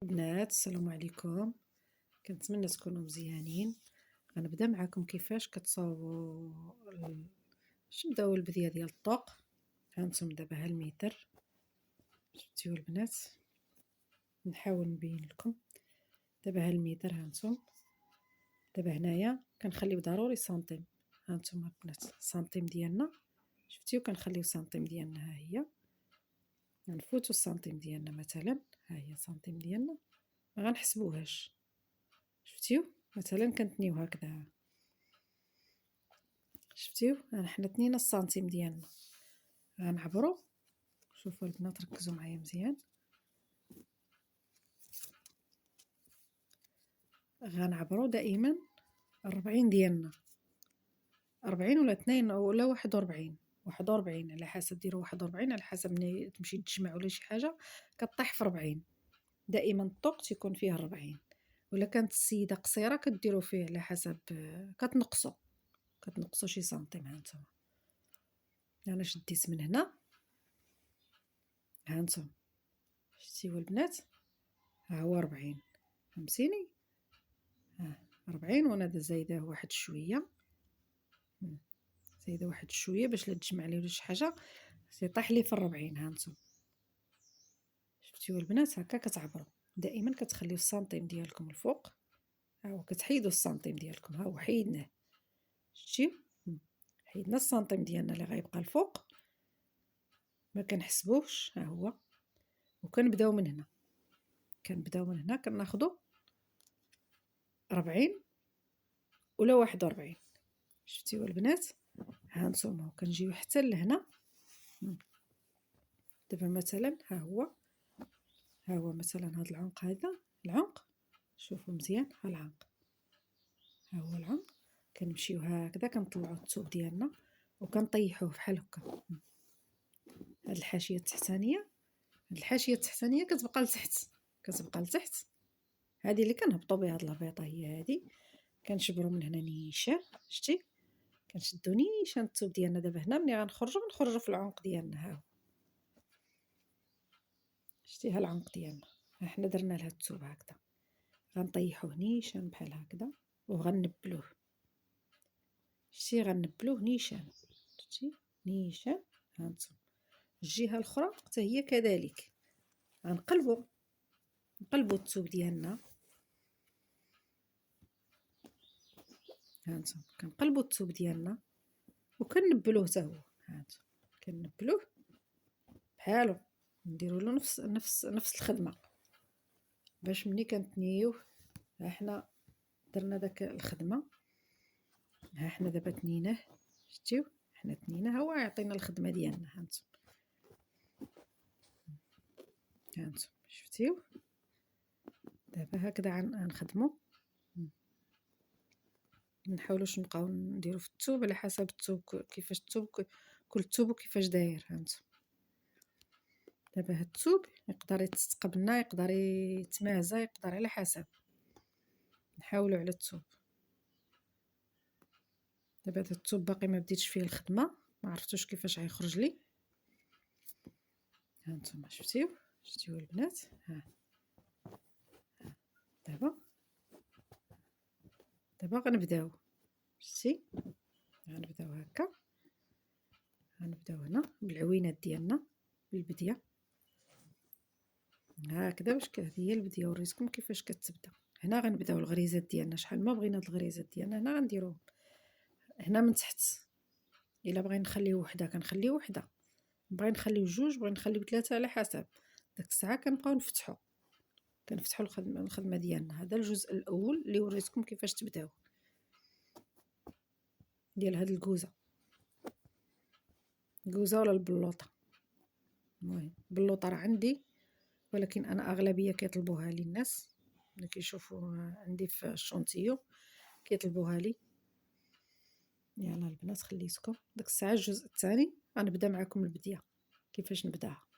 بنات السلام عليكم. كنتمنى تكونوا مزيانين. غنبدا معكم كيفاش كتصاوبوا باش نبداو البديه ديال الطوق. هانتم دابا ها الميتر، شفتيو البنات؟ نحاول نبين لكم. دابا ها الميتر، هانتم دابا هنايا كنخليو ضروري سنتيم. هانتم البنات السنتيم ديالنا، شفتيو؟ كنخليو سنتيم ديالنا، ها هي غنفوتو السنتيم ديالنا. مثلا ها هي سنتيم ديالنا، ما غنحسبوهاش، شفتيو؟ مثلا كنتنيو هكذا، شفتيو؟ حنا تنينا السنتيم ديالنا. غنعبرو، شوفوا البنات ركزوا معايا مزيان. غنعبرو دائما 40 ديالنا، 40 ولا 2 ولا 41، 41 على حسب. ديروا 41 على حسب ملي تمشي تجمع ولا شي حاجه كطيح في 40. دائما الطوق تيكون فيه 40. ولا كانت السيده قصيره كديروا فيه على حسب، كتنقصوا شي سنتيم. هانتوما انا شديت من هنا، هانتوما شتيو البنات؟ ها هو 40، فهمتيني؟ 40 وانا زايده واحد شويه، زايده واحد شويه باش لا تجمع لي ولا شي حاجه يطيح لي في 40. هانتوما شفتيو البنات؟ هكا كتعبروا دائما، كتخليو السنتيم ديالكم الفوق. ها هو كتحيدوا السنتيم ديالكم، ها هو حيدناه، شتي؟ حيدنا السنتيم ديالنا اللي غيبقى الفوق، ما كنحسبوهش. ها هو، وكنبداو من هنا، كنبداو من هنا كناخذوا 40 ولا 41. شفتيو البنات؟ هانتوما كنجيو حتى لهنا. دابا مثلا ها هو مثلا هذا العنق، هذا العنق، شوفوا مزيان، ها العنق، ها هو العنق. كنمشيو هكذا كنطلعوا الثوب ديالنا وكنطيحوه بحال هكا. هاد الحاشيه التحتانيه، هاد الحاشيه التحتانيه كتبقى لتحت، كتبقى لتحت. هذه اللي كنهبطوا بها هاد الهبيطه هي هذه. كنشبروا من هنا نيشان، شتي؟ كنشدو نيشان الثوب ديالنا. دابا هنا ملي غنخرجوا في العنق ديالنا، ها هو، شتي؟ ها العنق ديالنا، حنا درنا لها الثوب هكذا. غنطيحوه نيشان بحال هكذا وغنبلوه، شتي؟ غنبلوه نيشان، شتي؟ نيشان. هانتوما الجهه الاخرى حتى هي كذلك. غنقلبوا الثوب ديالنا، هانتوما كنقلبوا الثوب ديالنا وكنبلوه حتى هو. هانتوما كنبلوه بحالو، نديروا له نفس الخدمه، باش ملي كنتنيوه ها حنا درنا داك الخدمه. ها حنا دابا تنيناه، شتيو؟ حنا تنيناه، هو يعطينا الخدمه ديالنا. هانتوما شفتيو؟ دابا هكذا غنخدمو، منحاولوش نبقاو نديرو في الثوب على حسب الثوب، كيفاش الثوب، كل ثوب وكيفاش داير. هانتوما دابا هاد الثوب يقدر يتقبلنا، يقدر يتمازى، يقدر على حسب. نحاولو على الثوب. دابا هاد الثوب باقي ما بديتش فيه الخدمه، ما عرفتوش كيفاش غيخرج لي. هانتوما شفتيو البنات؟ دابا غنبداو، شتي؟ غنبداو هكا، غنبداو هنا بالعوينات ديالنا بالبديه هكذا. باش هذه هي البديه، وريتكم كيفاش كتبدا. هنا غنبداو الغريزات ديالنا، شحال ما بغينا هاد الغريزات ديالنا هنا غنديروهم هنا من تحت. الا بغينا نخليو وحده كنخليو وحده، بغينا نخليو جوج، بغينا نخليو ثلاثه، على حسب. داك الساعه كنبقاو نفتحوا الخدمه ديالنا. هذا الجزء الاول اللي وريتكم كيفاش تبداو ديال هاد الكوزه ولا البلوطه. المهم البلوطه راه عندي، ولكن انا اغلبيه كيطلبوها لي الناس اللي كيشوفوا عندي في الشونتيو، كيطلبوها لي. يلا البنات خليتكم داك الساعه الجزء الثاني غنبدا معكم البديه كيفاش نبداها.